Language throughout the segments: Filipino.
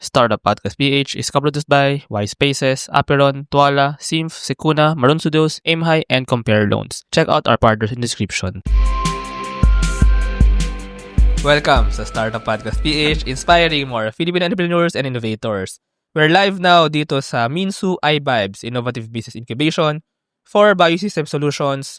Startup Podcast PH is co-produced by Y Spaces, Aperon, Tuala, Simf, Sekuna, Maroon Studios, Aim High, and Compare Loans. Check out our partners in the description. Welcome sa Startup Podcast PH, inspiring more Filipino entrepreneurs and innovators. We're live now dito sa Minsu iVibes Innovative Business Incubation for Biosystem Solutions,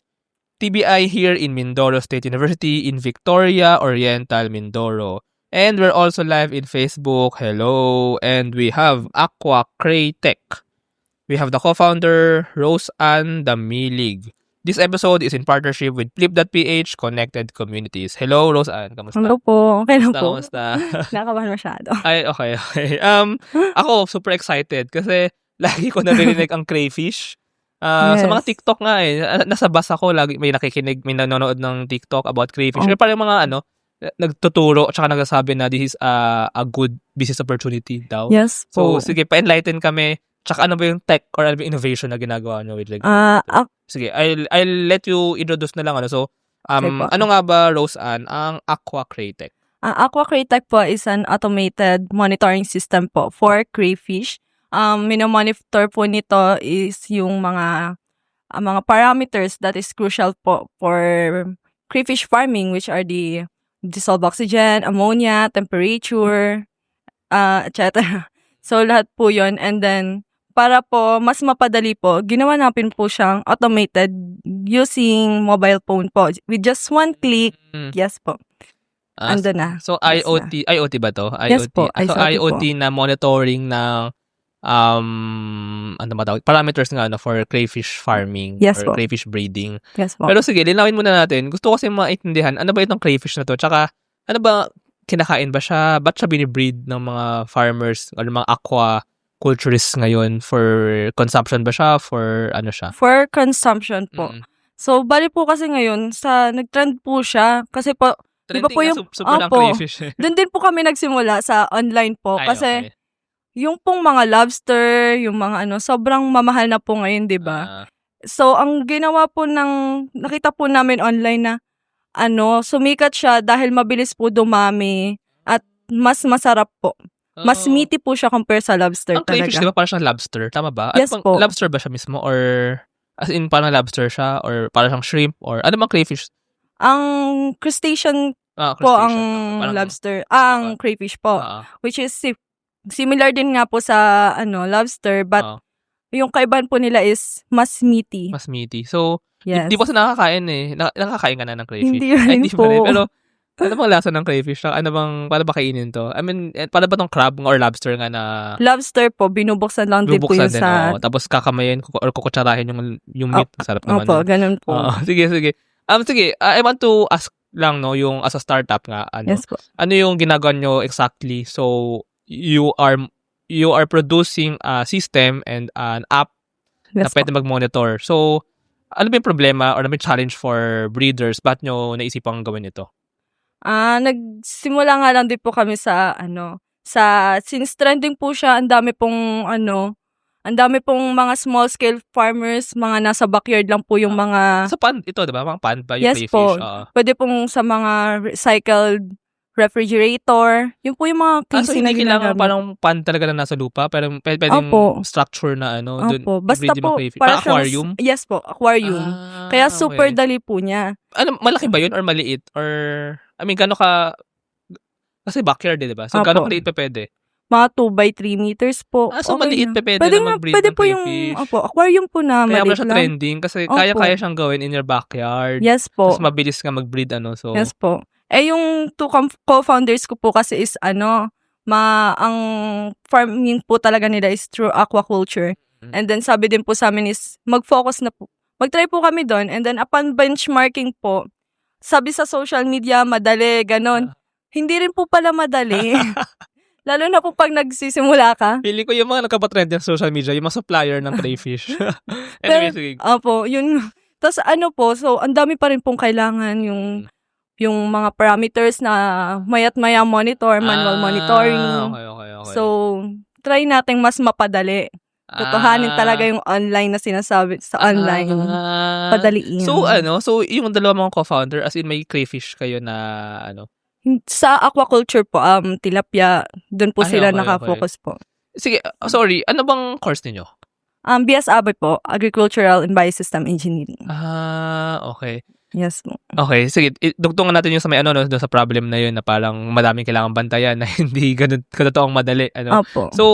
TBI here in Mindoro State University in Victoria Oriental, Mindoro. And we're also live in Facebook. Hello. And we have Aqua Craytech. We have the co-founder, Rose Ann Damilig. This episode is in partnership with Flip.ph Connected Communities. Hello, Rose Ann. Kamusta? Hello po. Okay lang po. Kamusta? Nakabahan masyado. Ay, okay. Ako, super excited kasi lagi ko naririnig ang crayfish. Yes. Sa mga TikTok nga nasa bus ako, lagi may nakikinig, may nanonood ng TikTok about crayfish. Oh. Pero parang mga nagtuturo at saka nagsasabi na this is a good business opportunity daw. Yes So, po. sige, pa-enlighten kami. Tsaka ano ba yung tech or ano ba yung innovation na ginagawa nyo with sige, I'll let you introduce na lang. So, ano nga ba, Rose Ann, ang Aqua Craytech? Aqua Craytech po is an automated monitoring system po for crayfish. Minomonitor po nito is yung mga parameters that is crucial po for crayfish farming, which are the dissolved oxygen, ammonia, temperature, etc. So, lahat po yun. And then, para po mas mapadali po, ginawa natin po siyang automated using mobile phone po. With just one click, yes po. Ando na. So, IoT ba to? Yes po. So, IoT na monitoring ng parameters nga for crayfish farming or crayfish breeding. Yes po. Pero sige, linawin muna natin. Gusto ko kasi maintindihan, ano ba itong crayfish na to? Tsaka, ano ba, kinakain ba siya? Ba't siya binibreed ng mga farmers o mga aquaculturists ngayon? For consumption ba siya? For ano siya? For consumption po. So, bali po kasi ngayon, nag-trend po siya. Kasi po, di ba po yung, crayfish. Doon din po kami nagsimula sa online po. Kasi, yung pong mga lobster, yung mga sobrang mamahal na po ngayon, di ba? So, ang ginawa po nakita po namin online na, sumikat siya dahil mabilis po dumami at mas masarap po. Mas meaty po siya compare sa lobster talaga. Ang crayfish, di ba? Parang siyang lobster. Tama ba? Yes po. Lobster ba siya mismo? Or, as in, parang lobster siya? Or parang siyang shrimp? Or, ano bang crayfish? Ang crustacean po ang lobster. Ang crayfish po. Which is similar din nga po sa lobster, but yung kaibahan po nila is mas meaty. Mas meaty. So, yes. Di po sa nakakain nakakain ka na ng crayfish? Hindi rin po. Pero, ano bang lasa ng crayfish? Paano ba kainin to? I mean, paano ba tong crab or lobster nga na... Lobster po, binubuksan lang din po yun sa... Tapos kakamayin or kukutsarahin yung meat. Sarap naman. Opo, ganun po. Sige. Sige, I want to ask lang, yung as a startup nga, yes po. Ano yung ginagawa nyo exactly? So, you are producing a system and an app na pwede mag-monitor. So, ano ba yung problema or ano ba yung challenge for breeders? Ba't nyo naisipang gawin ito? Nagsimula nga lang din po kami sa since trending po siya, ang dami pong mga small scale farmers, mga nasa backyard lang po yung mga... Sa pond, ito, diba? Mga pond ba yung yes crayfish? Po. Pwede pong sa mga recycled refrigerator. Yun po yung mga casing na ginagamit. Parang pond talaga na nasa lupa, pero pwedeng structure na Opo. Basta po, parang aquarium? Yes po, aquarium. Kaya super dali po niya. Malaki ba yun or maliit? Or, I mean, gano'n ka... Kasi backyard, diba? So, gano'n maliit pa pwede? Mga 2x3 meters po. So, maliit pa pwede na mag-breed ng crayfish. Aquarium po na kaya maliit lang. Kaya siya trending kasi kaya siyang gawin in your backyard. Yes po. Tapos mabilis ka mag-breed, so... Yes po. Yung two co-founders ko po kasi is ang farming po talaga nila is through aquaculture. And then sabi din po sa amin is mag-focus na po. Mag-try po kami doon. And then upon benchmarking po, sabi sa social media, madali, ganon. Hindi rin po pala madali. Lalo na po pag nagsisimula ka. Pili ko yung mga nagkapatrend ng social media, yung mga supplier ng crayfish. Anyway, sige. Opo, yun. Tapos so ang dami pa rin pong kailangan yung mga parameters na mayat-maya manual monitoring. Okay. So, try nating mas mapadali. Totohanin talaga yung online na sinasabi sa online. Padaliin. So yung dalawa mong co-founder, as in may crayfish kayo na Sa aquaculture po, tilapia, doon po Ay, sila okay, naka-focus po. Sige, sorry, ano bang course ninyo? BS Abay po, Agricultural and Biosystem Engineering. Okay. Yes po. Okay, sige, dugtungan natin yung sa may ano, no, doon sa problem na yun na parang madaming kailangan bantayan na hindi ganun katotoong madali, ano. Opo. So,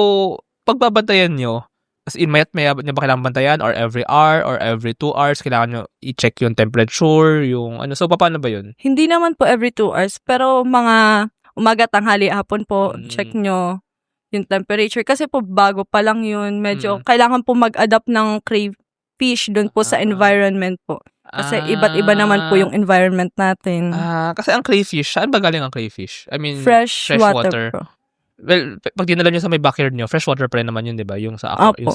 pagbabantayan nyo, as in, maya't maya nyo ba kailangan bantayan or every hour or every 2 hours, kailangan nyo i-check yung temperature, yung ano, so paano ba yun? Hindi naman po every 2 hours, pero mga umaga, tanghali, hapon po, check nyo yung temperature. Kasi po, bago pa lang yun, medyo kailangan po mag-adapt ng crayfish doon po sa environment po. Kasi iba't iba naman po yung environment natin. Kasi ang crayfish, saan ba galing ang crayfish? I mean, Fresh water po. Well, pag dinala nyo sa may backyard nyo, freshwater pa rin naman yun, di ba? Yung sa Opo.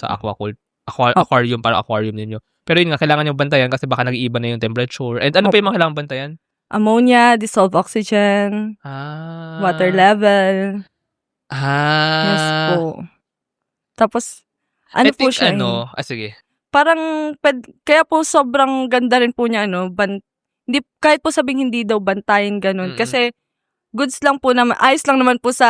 aquarium, para aquarium ninyo. Pero yun nga, kailangan nyo bantayan kasi baka nag-iiba na yung temperature. And ano pa yung mga kailangan bantayan? Ammonia, dissolved oxygen, water level. Yes po. Tapos, ano I po think siya? sige. Parang, kaya po sobrang ganda rin po niya, hindi, kahit po sabing hindi daw bantayan ganun. Kasi, goods lang po naman, ayos lang naman po sa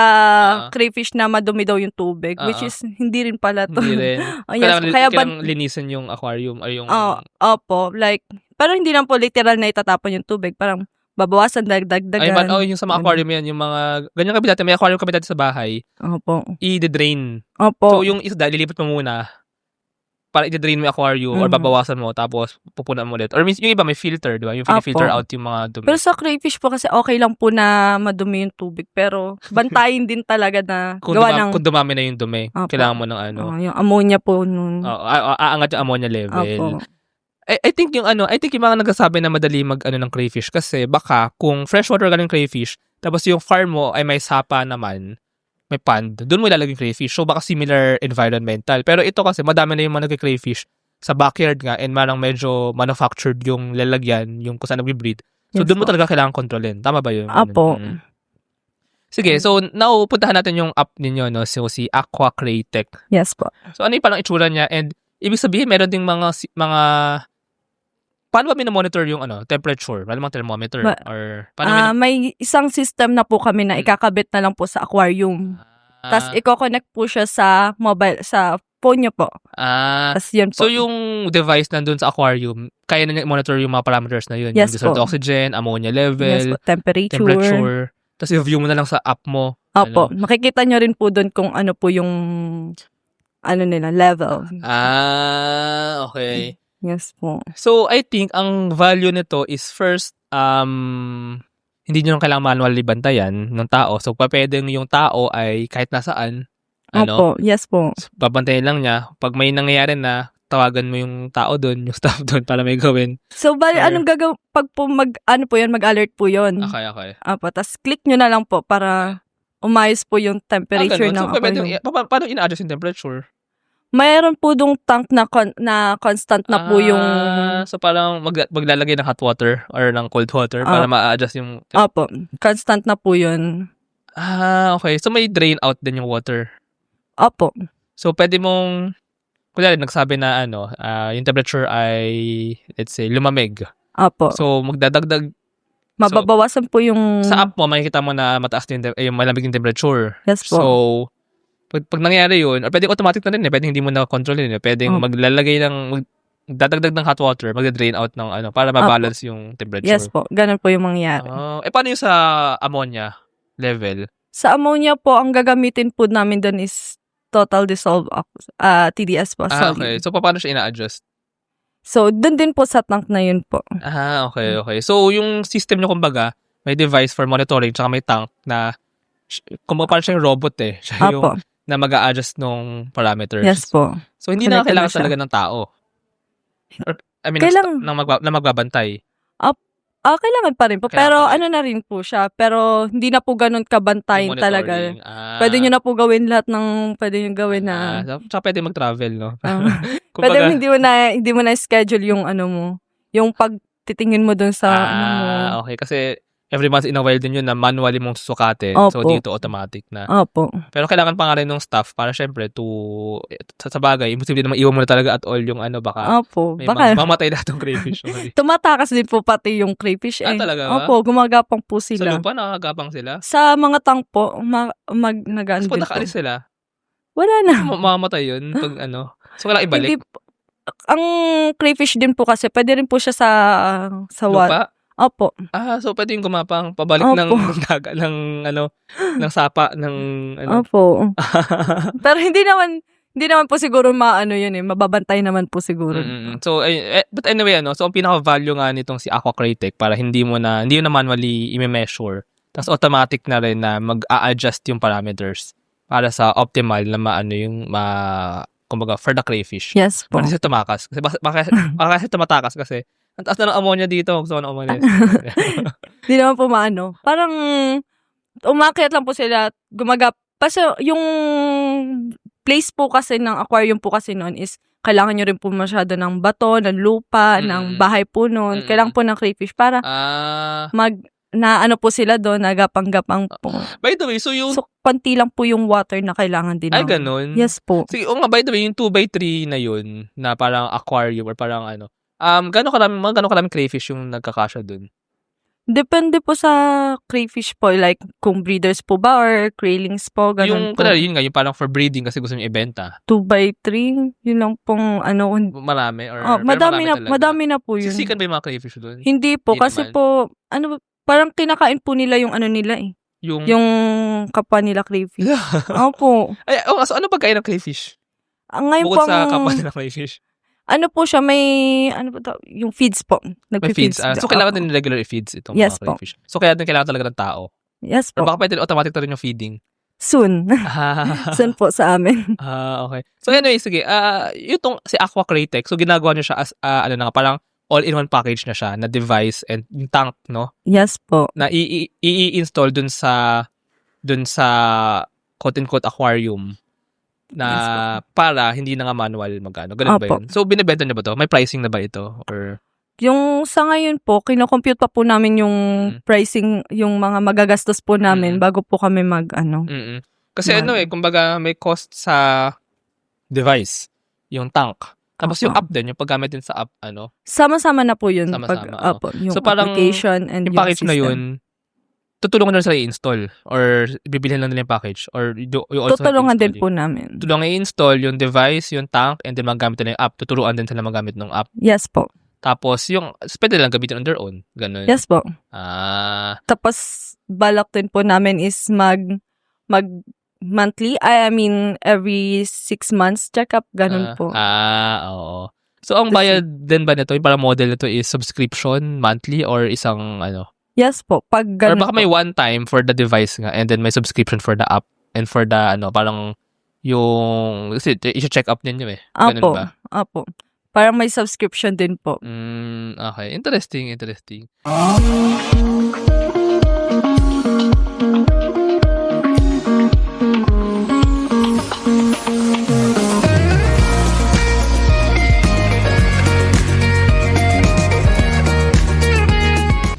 crayfish na madumi daw yung tubig. Which is, hindi rin pala to. Hindi rin. Yes, Kailangan linisin yung aquarium or yung... Opo, like, pero hindi lang po literal na itatapon yung tubig. Parang, babawasan, dagdagan. Yung sa mga aquarium yan, yung mga... Ganyan kami dati, may aquarium kami dati sa bahay. Opo. I-drain. Opo. So, yung isda, lilipat mo muna para i-drain mo yung aquarium or babawasan mo tapos pupunan mo ulit. Or yung iba may filter, di ba? Yung filter out yung mga dumi. Pero sa crayfish po kasi okay lang po na madumi yung tubig. Pero bantayin din talaga na kung dumami na yung dumi, kailangan mo ng yung ammonia po nun. Aangat yung ammonia level. Opo. I think yung mga nagsasabi na madali ng crayfish kasi baka kung freshwater galing crayfish tapos yung farm mo ay may sapa naman, may pond, doon mo ilalagay yung crayfish. So baka similar environmental. Pero ito kasi madami na yung mga nag-crayfish sa backyard nga and marang medyo manufactured yung lalagyan, yung kung saan nag-breed. So doon mo talaga kailangan kontrolin. Tama ba yun? Apo. Sige, so now puntahan natin yung app ninyo, no? So si Aqua Craytech. Yes po. So ano yung parang itsura niya and ibig sabihin meron ding mga paano ba minomonitor yung temperature? Wala namang thermometer? Or paano may isang system na po kami na ikakabit na lang po sa aquarium. Tapos i-connect po siya sa mobile, sa phone nyo po. Tas yun po. So yung device nandun sa aquarium, kaya na monitor yung mga parameters na yun? Yes, yung dissolved oxygen, ammonia level, yes po. Temperature. Tapos i-view mo na lang sa app mo. Opo. Makikita nyo rin po doon kung ano po yung nila, level. Okay. Yes po. So, I think ang value nito is first, hindi nyo kailangan manually bantayan ng tao. So, pwedeng yung tao ay kahit nasaan, Opo, yes po. babantayan lang niya. Pag may nangyayari na, tawagan mo yung tao doon, yung staff doon para may gawin. So, anong gagawin? Pag po mag-alert po yun. Okay. Opo, tas click nyo na lang po para umayos po yung temperature ng aquarium. So, paano ina-adjust yung temperature? Mayroon po dong tank na constant na po yung... So, parang maglalagay ng hot water or ng cold water para ma-adjust yung... Opo, constant na po yun. Okay. So, may drain out din yung water. Opo. So, pwede mong... Kunyari, nagsabi na yung temperature ay, let's say, lumamig. Opo. So, magdadagdag... Mababawasan po yung... Sa app mo, makikita mo na mataas yung malamig yung temperature. Yes po. So, pag nangyari yun, or pwedeng automatic na rin pwedeng hindi mo na control yun pwedeng maglalagay magdadagdag ng hot water, magda-drain out ng para ma-balance yung temperature. Yes po, ganun po yung mangyayari. Paano yung sa ammonia level? Sa ammonia po, ang gagamitin po namin doon is total dissolved TDS po. Okay. So, paano siya ina-adjust? So, doon din po sa tank na yun po. Okay. So, yung system nyo kumbaga, may device for monitoring tsaka may tank na kumbaga parang siya yung robot Siya yung na mag-a-adjust nung parameters. Yes po. So, hindi na kailangan talaga ng tao. Na magbabantay. Kailangan pa rin po. Pero na rin po siya. Pero hindi na po ganun kabantayin talaga. Pwede nyo na po gawin lahat ng pwede nyo gawin na... Tsaka pwede mag-travel, no? Pwede hindi mo na schedule yung mo. Yung pagtitingin mo dun sa Okay, kasi every once in a while din yun na manually mong susukatin. So, Opo. dito automatic na. Opo. Pero kailangan pa nga rin ng staff para syempre sa bagay, imposible naman iwan mo na talaga at all yung baka Opo. may Baka mamatay lahat ng crayfish. Sorry. tumatakas din po pati yung crayfish Talaga ba? Opo, gumagapang po Sa sila. lupa, nakakagapang sila? Sa mga tank po, Tapos nagaan pag din po. nakaalis sila, Wala na. mamamatay yun pag So, kailangan ibalik? Hindi po. Ang crayfish din po kasi, pwede rin po siya sa Lupa? Opo. So pwede yung gumapang pabalik ng Opo. ng sapa ng Opo. Pero hindi naman po siguro yun mababantay naman po siguro. So but anyway so ang pinaka-value nga nitong si Aquacratek para hindi mo na manually i-measure. Tapos automatic na rin na mag-a-adjust yung parameters para sa optimal na kumbaga for the crayfish. Yes po. Para siya tumakas. Kasi kasi tumatakas kasi ang taas na ng ammonia dito. Gusto ko na umalis. Hindi naman po Parang umakyat lang po sila, kasi yung place po kasi ng aquarium po kasi noon is kailangan nyo rin po masyado ng bato, ng lupa, ng bahay po noon. Kailangan po ng crayfish para po sila doon, nagapang-gapang po. By the way, so konti lang po yung water na kailangan din. Ay, ganun? Yes po. Sige, by the way, yung 2x3 na yun, na parang aquarium or parang gano'ng karaming crayfish yung nagkakasya dun? Depende po sa crayfish po, like kung breeders po ba or craylings po, ganun po. Yun nga, yung parang for breeding kasi gusto nyo ibenta. 2x3, yun lang pong Marami? Or, madami na po yun. Sisikan ba yung mga crayfish dun? Hindi po, Hindi kasi naman. po, parang kinakain po nila yung nila eh. Yung kapwa nila crayfish. Opo. So ano pagkain ng crayfish? Ngayon Bukod pong, sa kapwa nila crayfish? po siya, may, yung feeds po. May feeds. So kailangan din regular i-feeds itong Yes mga crayfish. So kaya din kailangan talaga ng tao. Yes Or po. baka pwede automatic na rin yung feeding. Soon. Soon po sa amin. Okay. So anyway, sige. Itong si Aquacratek, so ginagawa niyo siya as parang all-in-one package na siya na device and yung tank, no? Yes po. Na i-install dun sa quote-unquote aquarium na para hindi na nga manual magano. Ganun ba yun? So binebenta niyo ba to? May pricing na ba ito? Or yung sa ngayon po, kino-compute pa po namin yung pricing, yung mga magagastos po namin bago po kami Kasi kumbaga may cost sa device, yung tank. Tapos yung app din, yung paggamit din sa app, sama-sama na po yun. Sama-sama, Yung so parang application and yung yung package system. na yun, tutulungan na sila i-install or bibilhin lang nila yung package or you also tutulungan din install po namin. Tulungan i-install yung device, yung tank, and then magamit nila yung app. Tuturuan din sila magamit ng app. Yes po. Tapos pwede lang gamitin on their own. Ganun. Yes po. Tapos balak din po namin is mag monthly, every 6 months check-up, ganun po. Oo. So, ang bayad din ba nito, yung parang model nito is subscription, monthly, or isang Yes po, pag or ganun baka may one time for the device nga, and then may subscription for the app, and for the, parang yung, i-check up ninyo eh. Ganun ba? Apo. Parang may subscription din po. Okay. Interesting.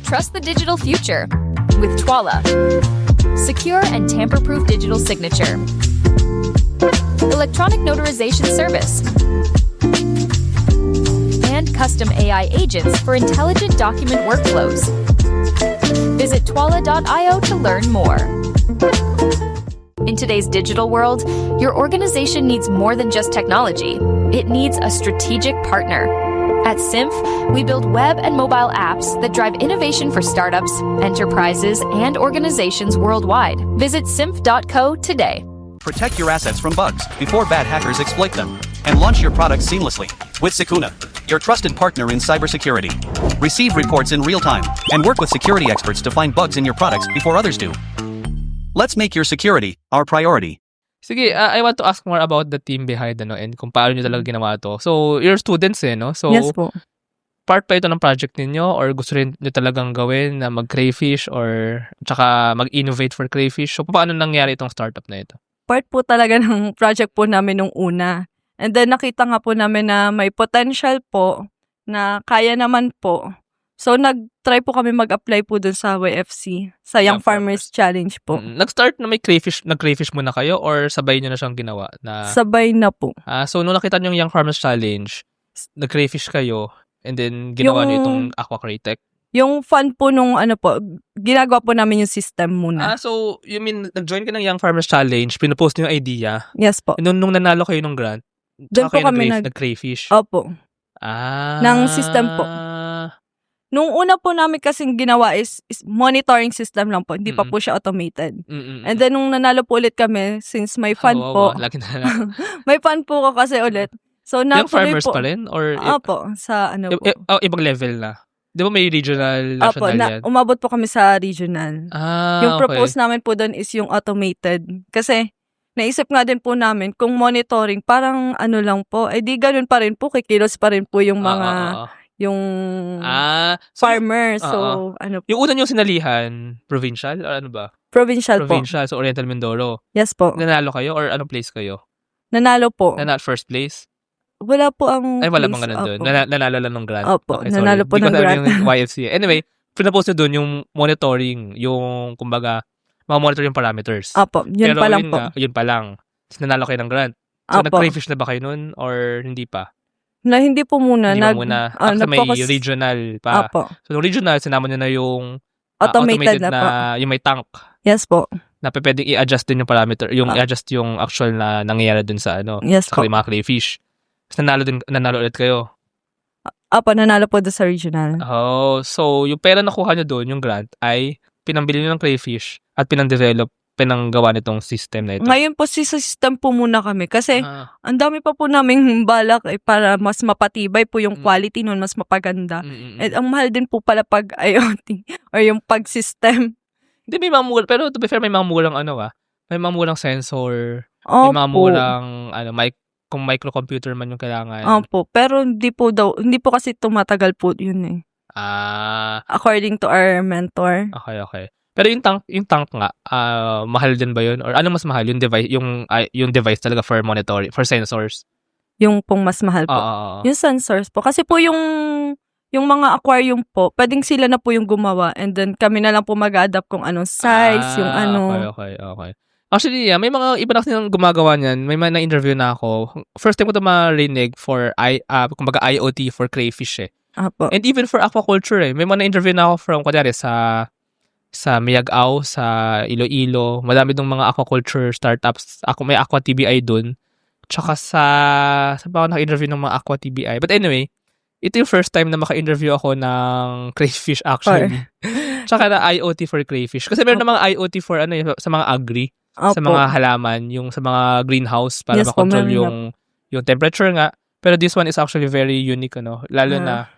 Trust the digital future with Twala. Secure and tamper-proof digital signature. Electronic notarization service. And custom AI agents for intelligent document workflows. Visit twala.io to learn more. In today's digital world, your organization needs more than just technology. It needs a strategic partner. At Symph, we build web and mobile apps that drive innovation for startups, enterprises, and organizations worldwide. Visit symph.co today. Protect your assets from bugs before bad hackers exploit them, and launch your products seamlessly with Sukuna, your trusted partner in cybersecurity. Receive reports in real time and work with security experts to find bugs in your products before others do. Let's make your security our priority. Sige, I want to ask more about the team behind and kung paano nyo talaga ginawa to. So, you're students no? So, yes po. Part pa ito ng project ninyo or gusto rin nyo talagang gawin na mag-crayfish or tsaka mag-innovate for crayfish? So, paano nangyari itong startup na ito? Part po talaga ng project po namin nung una. And then nakita nga po namin na may potential po na kaya naman po. So, nag-try po kami mag-apply po dun sa YFC, sa Young Young Farmers Challenge po. Nag-start na may nag-crayfish muna kayo or sabay nyo na siyang ginawa? Sabay na po. So, nung nakita nyo yung Young Farmers Challenge, nag-crayfish kayo and then ginawa nyo itong Aqua Cratech? Yung fun po nung ginagawa po namin yung system muna. So, you mean, nag-join ka ng Young Farmers Challenge, pinupost nyo yung idea, Yes po. nung nanalo kayo ng grant, Doon po kayo kami nag-crayfish? Opo. Ng system po. Nung una po namin kasing ginawa is monitoring system lang po. Hindi pa po siya automated. And then, nung nanalo po ulit kami, since may fun po, Laki na. may fun po ko kasi ulit. So, Young natuloy Farmers po. pa rin? Or Opo, sa ano po. ibang level na? Di ba may regional, Opo, national yan? umabot po kami sa regional. Yung propose namin po doon is yung automated. Kasi, naisip nga din po namin, kung monitoring, parang ano lang po, di ganun pa rin po, kikilos pa rin po yung mga, yung farmer. So, ano po. Yung una niyong sinalihan, provincial? Or ano ba? Provincial po. Provincial, so Oriental Mindoro. Yes po. Nanalo kayo or anong place kayo? Nanalo po. Nanalo first place? Wala po ang Ay, wala place. bang ganun doon? Opo. Nanalo lang ng grant? Opo, Okay, nanalo po Hindi ko ng alam grant. yung YFC. Anyway, pinapost nyo doon yung monitoring, yung, kumbaga, monitor yung parameters. Opo, yun Pero pa lang yun po. nga, yun pa lang. Tapos nanalo kayo ng grant. So, Opo. nag-crayfish na ba kayo nun or hindi pa? Na hindi po muna. Hindi pa muna. Kasi may regional pa. Opo. So, nung regional, sinama nyo na yung Automated na po. yung may tank Yes po. na pwedeng i-adjust din yung parameter, yung i-adjust yung actual na nangyayari dun sa Yes sa po. mga crayfish. Tapos nanalo ulit kayo. Opo, nanalo po doon sa regional. Oh, so yung pera na kuha nyo doon, yung grant, ay pinambili nyo ng crayfish at pinanggawa nitong system na ito. Ngayon po sa system po muna kami kasi Ah, ang dami pa po naming balak para mas mapatibay po yung quality nun, mas mapaganda. At ang mahal din po pala pag IoT or yung pag-system. Hindi, may mga mura, pero to be fair, may mga murang may mga murang sensor, may mga Opo. murang, kung microcomputer man yung kailangan. Opo. Pero hindi po kasi tumatagal po yun eh. According to our mentor. Okay. Pero yung tank nga, mahal din ba yun? Or ano mas mahal? Yung device, yung device talaga for monitoring, for sensors? Yung pong mas mahal po. Yung sensors po. Kasi po yung mga aquarium po, pwedeng sila na po yung gumawa and then kami na lang po mag-adapt kung anong size, yung ano. Okay. Actually, yeah, may mga iba na silang gumagawa niyan. May mga na-interview na ako. First time ko ito marinig for kumbaga IoT for crayfish eh. Apo. And even for aquaculture eh. May mga na-interview na ako from, kunyari, sa Miagao, sa Iloilo. Madami dong mga aquaculture startups. May Aqua TBI dun. Tsaka sa ba ako naka-interview ng mga Aqua TBI. But anyway, ito yung first time na maka-interview ako ng crayfish actually. Tsaka na IoT for crayfish. Kasi meron na mga IoT for sa mga agri. Opo. Sa mga halaman, yung sa mga greenhouse para Yes po, makontrol meron yung temperature nga. Pero this one is actually very unique, lalo na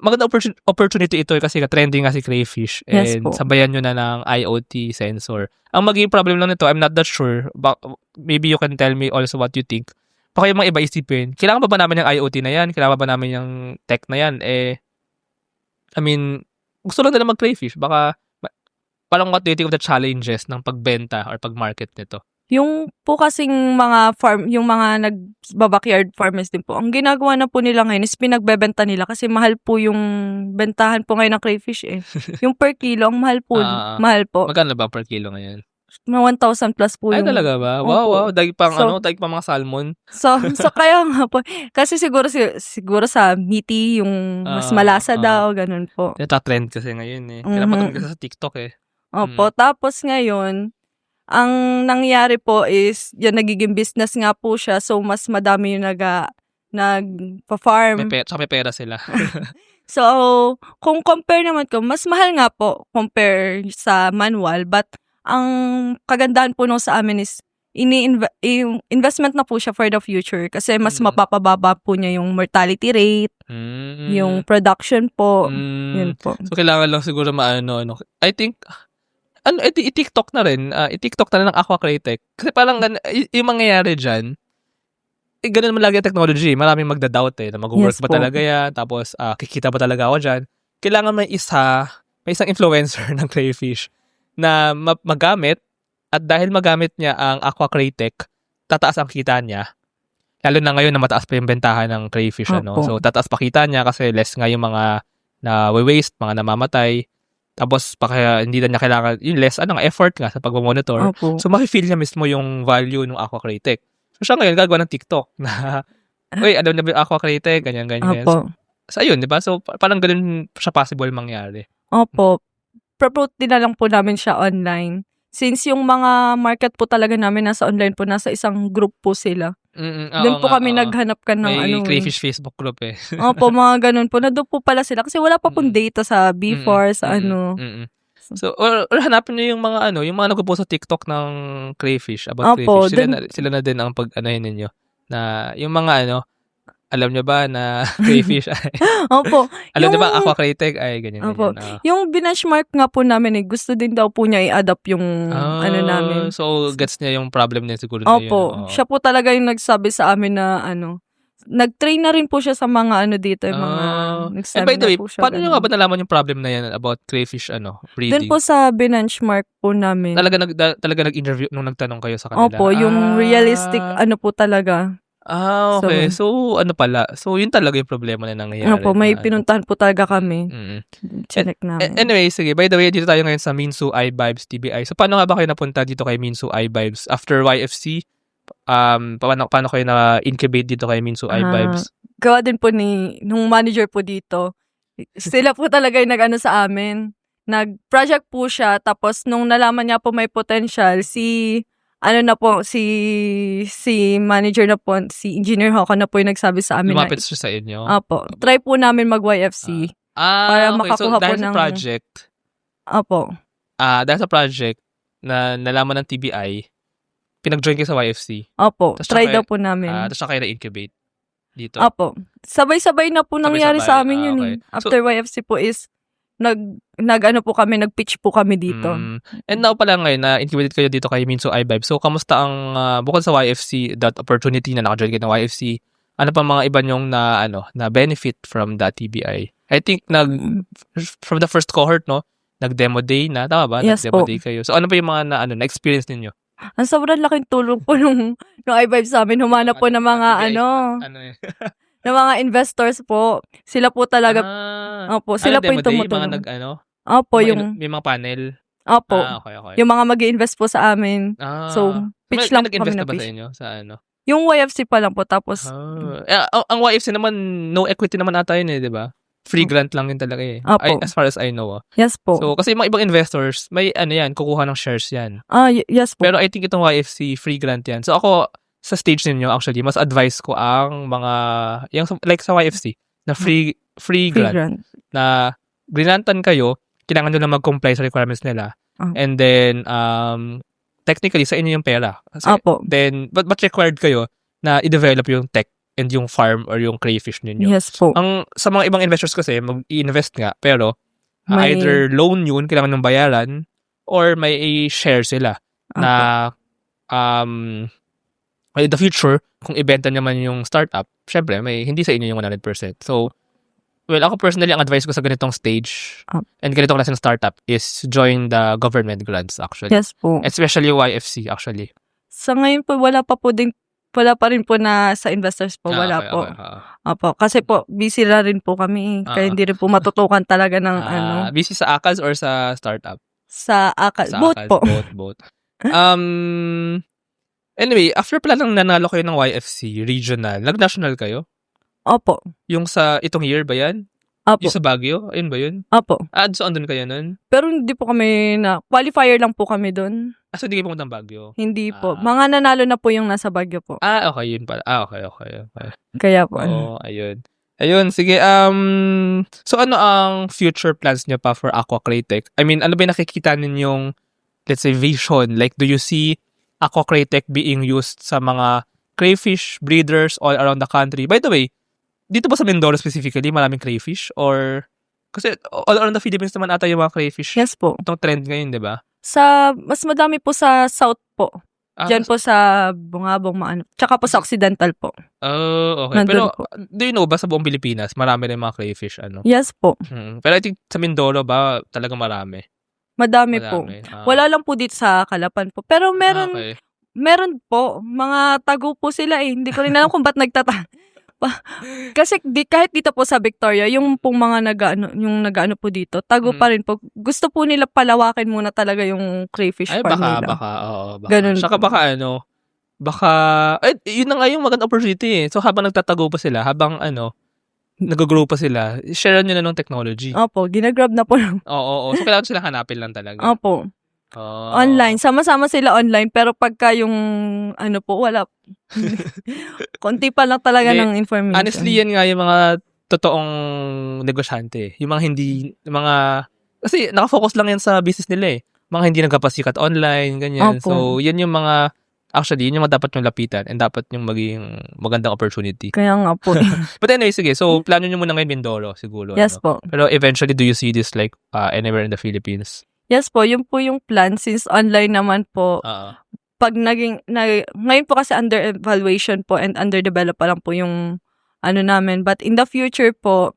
maganda opportunity ito kasi trending nga si crayfish Yes and po. sabayan nyo na ng IoT sensor. Ang magiging problem lang nito, I'm not that sure, but maybe you can tell me also what you think. Baka yung mga iba isipin, kailangan ba namin yung IoT na yan? Kailangan ba namin yung tech na yan? I mean, gusto lang nila mag-crayfish. Baka, parang what do you think of the challenges ng pagbenta or pag-market nito? Yung po kasing mga yung mga nag-backyard farmers din po, ang ginagawa na po nila ngayon is pinagbebenta nila kasi mahal po yung bentahan po ngayon ng crayfish eh. Yung per kilo, ang mahal po. Mahal po. Magkano ba per kilo ngayon? Mga 1,000 plus po Ay, yung... talaga ba? Opo. Wow. Dahil pang So- dahil pang mga salmon. So kaya nga po. Kasi siguro sa meaty, yung mas malasa daw, ganun po. Nata-trend kasi ngayon eh. Mhm. Pinapatong kasi sa TikTok eh. Opo. Tapos ngayon, ang nangyari po is, yan, nagiging business nga po siya. So, mas madami yung nagpa-farm. Tsaka may pera sila. So, kung compare naman ko, mas mahal nga po compare sa manual. But, ang kagandahan po nung sa amin is, investment na po siya for the future. Kasi mas mapapababa po niya yung mortality rate, yung production po. Yun po. So, kailangan lang siguro I think, i-TikTok na rin. I-TikTok na rin ng Aqua Cratech. Kasi parang, yung mangyayari dyan, ganun naman lagi ang technology. Maraming magda-doubt na mag-work Yes ba po. talaga yan? Tapos, kikita ba talaga ako dyan? Kailangan may isang influencer ng crayfish na magamit at dahil magamit niya ang Aqua Cratech, tataas ang kita niya. Lalo na ngayon na mataas pa yung bentahan ng crayfish. Opo. So, tataas pa kita niya kasi less nga yung mga na waste, mga namamatay. Tapos, kaya hindi na niya kailangan, yung less, effort nga sa pag-monitor. Opo. So, maki-feel niya mismo yung value ng Aquacrytic. So, siya ngayon, gagawa ng TikTok na, uy, alam na ba yung Aquacrytic, ganyan. Opo. So, ayun, di ba? So, parang ganun siya possible mangyari. Opo. Pro-promote din na lang po namin siya online. Since yung mga market po talaga namin nasa online po, nasa isang group po sila. Doon po kami naghanap ka ng May crayfish Facebook group eh. Opo, mga ganun po. Nandun po pala sila. Kasi wala pa pong data sa B4, sa So, or hanapin niyo yung mga yung mga nagpo-post sa TikTok ng crayfish, about Opo, crayfish. Sila na din ang pag-anahin ninyo. Na yung mga alam niyo ba na crayfish ay Opo. alam niyo ba Aquacrytic ay ganyan. Opo. Yung benchmark nga po namin gusto din daw po niya i-adapt yung namin. So, gets niya yung problem niya siguro na yun. Opo. Siya po talaga yung nagsabi sa amin na nag-train na rin po siya sa mga dito, yung mga And by the way, paano niyo nga ba nalaman yung problem na yan about crayfish breeding? Doon po sa benchmark po namin. Talaga nag-interview nung nagtanong kayo sa kanila? Opo, yung realistic po talaga. Okay. So, pala? So, yun talaga yung problema na nangyayari. Opo, may pinuntahan po talaga kami. Check namin. Anyway, sige. By the way, dito tayo ngayon sa Minsu iVibes TBI. So, paano nga ba kayo napunta dito kay Minsu iVibes? After YFC, paano kayo na-incubate dito kay Minsu iVibes? Gawa din po nung manager po dito. Sila po talaga yung nag-ano sa amin. Nag-project po siya, tapos nung nalaman niya po may potential, si manager na po, si Engineer Hawka na po yung nagsabi sa amin lumapit siya sa inyo? Opo. Try po namin mag-YFC. Para okay. makakuha So, dahil po sa project, Opo. dahil sa project na nalaman ng TBI, pinag-join kayo sa YFC? Opo. Tas Try siya daw po namin. Tapos siya kayo na-incubate dito? Opo. Sabay-sabay na po nangyari sa amin yun. Okay. After YFC po is, nag-pitch po kami dito. And now pala ngayon, na-incubate kayo dito kay Minsu iVibes. So, kamusta ang, bukod sa YFC, that opportunity na naka-join kayo ng YFC, ano pa mga iba nyong na benefit from that TBI? I think, from the first cohort, nag-demo day na, tama ba? Yes Nag-demo po. day kayo. So, ano pa yung mga na-experience ninyo? Ang sobrang laking tulong po nung iVibes sa amin. Humanap po ng mga, ng mga investors po. Sila po talaga, opo, sila po yung tumutulong. Mga Opo, may mga panel? Opo. Okay. Yung mga mag-i-invest po sa amin. So, pitch lang po nag-invest kami na na ba sa pitch. inyo? Sa Yung YFC pa lang po, tapos, ang YFC naman, no equity naman ata yun di ba? Free grant lang yun talaga eh. Opo. As far as I know. Yes po. So, kasi yung mga ibang investors, may yan, kukuha ng shares yan. Yes po. Pero I think itong YFC, free grant yan. So, ako, sa stage ninyo, actually, mas advice ko ang mga, yung like sa YFC, na free grant. Na grantan kayo, kailangan nyo lang mag-comply sa requirements nila. And then, technically, sa inyo yung pera. Opo. Then, but required kayo na i-develop yung tech and yung farm or yung crayfish ninyo. Yes po. Sa mga ibang investors kasi, mag-i-invest nga, pero May- either loan yun, kailangan ng bayaran, or may share sila na in the future, kung ibenta naman yung startup, syempre, hindi sa inyo yung 100%. So, well, ako personally, ang advice ko sa ganitong stage and ganitong klaseng startup is join the government grants actually. Yes po. Especially YFC actually. Sa ngayon po, wala pa rin po na sa investors po. Wala po. Opo. Kasi po, busy na rin po kami. Kaya hindi rin po matutukan talaga ng Busy sa ACAS or sa startup? Sa ACAS. Sa Both ACAS, po. Both. Anyway, after pala nang nanalo kayo ng YFC regional, nag-national kayo? Opo. Yung sa itong year ba yan? Opo. Yung sa Baguio? Ayun ba yun? Opo. So andun kayo nun? Pero hindi po kami qualifier lang po kami doon. So hindi kayo pumunta ng Baguio? Hindi po. Mga nanalo na po yung nasa Baguio po. Okay, yun pala. Okay. Kaya po. Ayun. Ayun, sige. So ano ang future plans niyo pa for Aquacrytic? I mean, ano ba yung nakikita ninyong, let's say, vision? Like, do you see Aquacrytic being used sa mga crayfish breeders all around the country? By the way, dito ba sa Mindoro specifically, maraming crayfish? Or, kasi all around the Philippines naman ata yung mga crayfish. Yes po. Itong trend ngayon, di ba? Mas madami po sa South po. Diyan po sa Bungabong, tsaka po sa Occidental po. Okay. Nandun Pero, po. do you know ba sa buong Pilipinas, marami rin mga crayfish, Yes po. Pero I think sa Mindoro ba, talaga marami? Madami po. Wala lang po dito sa Calapan po. Pero meron po. Mga tago po sila eh. Hindi ko rin alam kung ba't Kasi kahit dito po sa Victoria, yung pong mga nag-ano po dito, tago pa rin po. Gusto po nila palawakin muna talaga yung crayfish Ay, farm baka, nila. oo. Baka. Ganun Saka po. baka, yun na nga yung magandang opportunity eh. So, habang nagtatago pa sila, habang nag-grow pa sila, share nyo na ng technology. Opo, ginagrab na po. Oo. So, kailangan silang hanapin lang talaga. Opo. Oh. Online. Sama-sama sila online, pero pagka yung, wala. Konti pa lang talaga Hindi, ng information. Honestly, yan nga yung mga totoong negosyante. Yung kasi nakafocus lang yan sa business nila eh. Mga hindi nagkapasikat online, ganyan. Opo. So, yan yung mga dapat yung lapitan and dapat yung maging magandang opportunity. Kaya nga po. But anyway, sige. So, plano nyo muna ngayon Mindoro, siguro. Yes po. Pero eventually, do you see this like anywhere in the Philippines? Yes po, yun po yung plan. Since online naman po, pag ngayon po kasi under evaluation po and under develop pa lang po yung namin. But in the future po,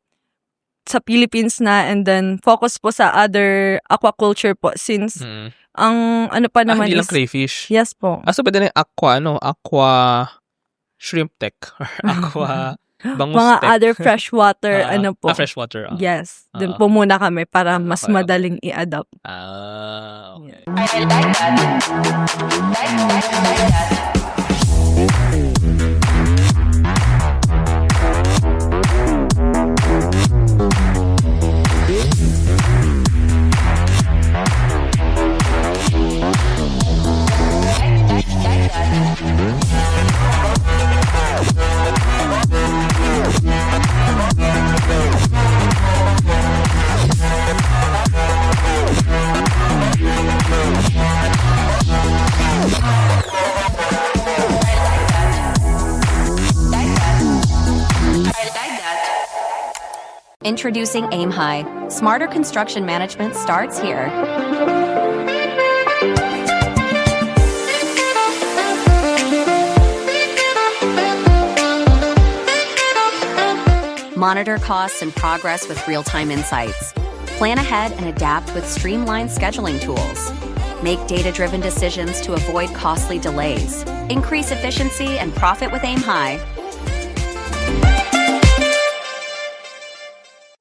sa Philippines na and then focus po sa other aquaculture po since ang pa naman hindi is... lang crayfish? Yes po. So pwede na yung aqua shrimp tech or aqua bangus Mga tech. other freshwater, po. Freshwater. Yes. Dun po muna kami para mas Okay. madaling i-adopt. Okay. Introducing Aim High. Smarter construction management starts here. Monitor costs and progress with real-time insights. Plan ahead and adapt with streamlined scheduling tools. Make data-driven decisions to avoid costly delays. Increase efficiency and profit with Aim High.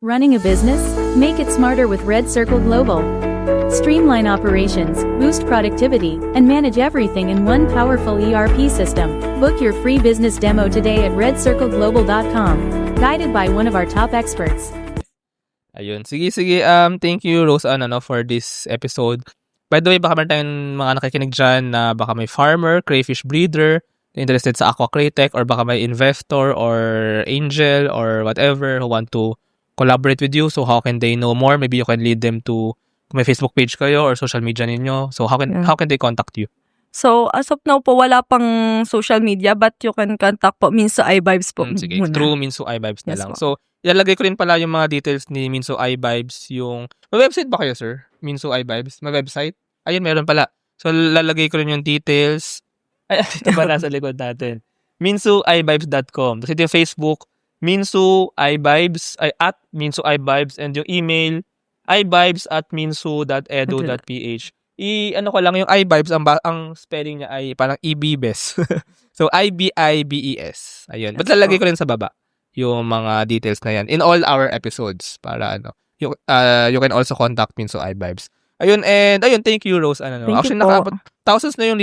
Running a business? Make it smarter with Red Circle Global. Streamline operations, boost productivity, and manage everything in one powerful ERP system. Book your free business demo today at redcircleglobal.com. Guided by one of our top experts. Ayun. Sige. Thank you, Rose Ann, for this episode. By the way, baka meron tayong mga nakikinig dyan na baka may farmer, crayfish breeder, interested sa aqua cray-tech, or baka may investor or angel or whatever who want to collaborate with you. So, how can they know more? Maybe you can lead them to may Facebook page kayo or social media ninyo. So, how can they contact you? So, as of now po, wala pang social media but you can contact po Minso iVibes po. Sige, muna. through Minso iVibes na Yes lang. po. So, ilalagay ko rin pala yung mga details ni Minso iVibes, may website ba kayo, sir? Minso iVibes? May website? Ayun, meron pala. So, lalagay ko rin yung details. Ay, ito pala sa likod natin. MinsoiVibes.com. Tapos ito yung Facebook, Minso iVibes, at Minso iVibes, and yung email, ivibes@minso.edu.ph. Ano ko lang, yung iVibes, ang spelling niya ay parang ibibes. So, IBIBES. Ayun. But lalagay ko rin sa baba yung mga details na yan in all our episodes para you can also contact Minso iVibes. Ayun, and ayun, thank you, Rose. Thank you Actually, po. nakaabot thousands na yung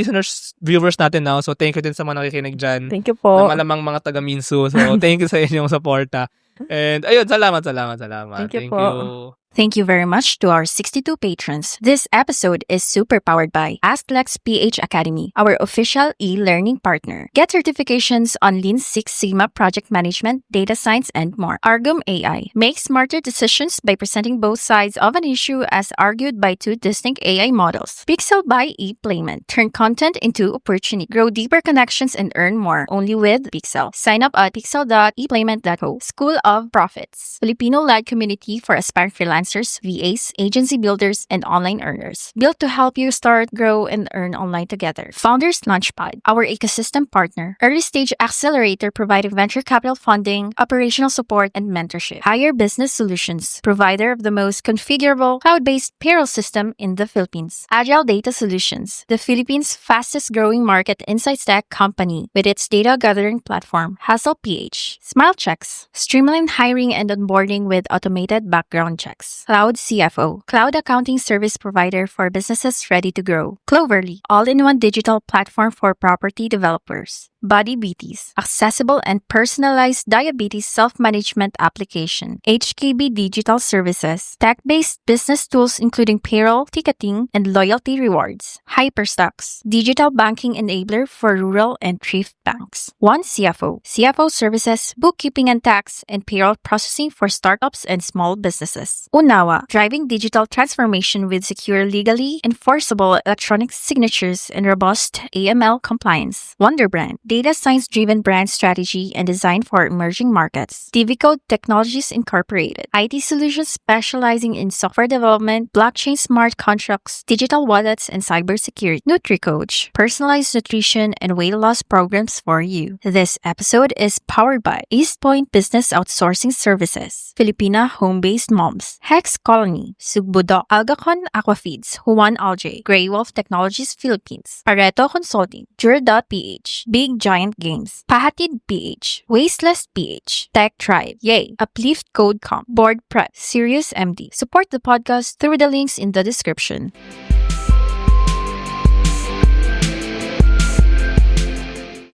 viewers natin now. So, thank you din sa mga nakikinig dyan. Thank you po. Na malamang mga taga-Minso. So, thank you sa inyong suporta. And ayun, salamat. Thank you po. Thank you very much to our 62 patrons. This episode is super powered by Astlex PH Academy, our official e-learning partner. Get certifications on Lean Six Sigma project management, data science, and more. Argum AI. Make smarter decisions by presenting both sides of an issue as argued by two distinct AI models. Pixel by ePlayment. Turn content into opportunity. Grow deeper connections and earn more. Only with Pixel. Sign up at pixel.eplayment.co. School of Profits. Filipino-led community for aspiring freelancers freelancers, VAs, agency builders, and online earners. Built to help you start, grow, and earn online together. Founders Launchpad, our ecosystem partner. Early stage accelerator providing venture capital funding, operational support, and mentorship. Hire Business Solutions, provider of the most configurable cloud-based payroll system in the Philippines. Agile Data Solutions, the Philippines' fastest growing market insights tech company with its data gathering platform, HustlePH. SmileChecks, streamline hiring and onboarding with automated background checks. Cloud CFO, cloud accounting service provider for businesses ready to grow. Cloverly, all-in-one digital platform for property developers. Body Beaties, accessible and personalized diabetes self-management application. HKB Digital Services, tech-based business tools including payroll, ticketing, and loyalty rewards. Hyperstocks, digital banking enabler for rural and thrift banks. One CFO, CFO services, bookkeeping and tax, and payroll processing for startups and small businesses. Unawa, driving digital transformation with secure, legally enforceable electronic signatures and robust AML compliance. Wonderbrand, data science-driven brand strategy and design for emerging markets. DiviCode Technologies Incorporated, IT solutions specializing in software development, blockchain smart contracts, digital wallets, and cybersecurity. NutriCoach, personalized nutrition and weight loss programs for you. This episode is powered by East Point Business Outsourcing Services, Filipina Home-Based Moms, Hex Colony, Sugbudok, Algacon Aquafeeds, Juan Alj, Grey Wolf Technologies Philippines, Pareto Consulting, Jura.ph, Big Giant Games, Pahatid PH, Wasteless PH, Tech Tribe, Yay, Uplift Code Comp, Board Prep, Sirius MD. Support the podcast through the links in the description.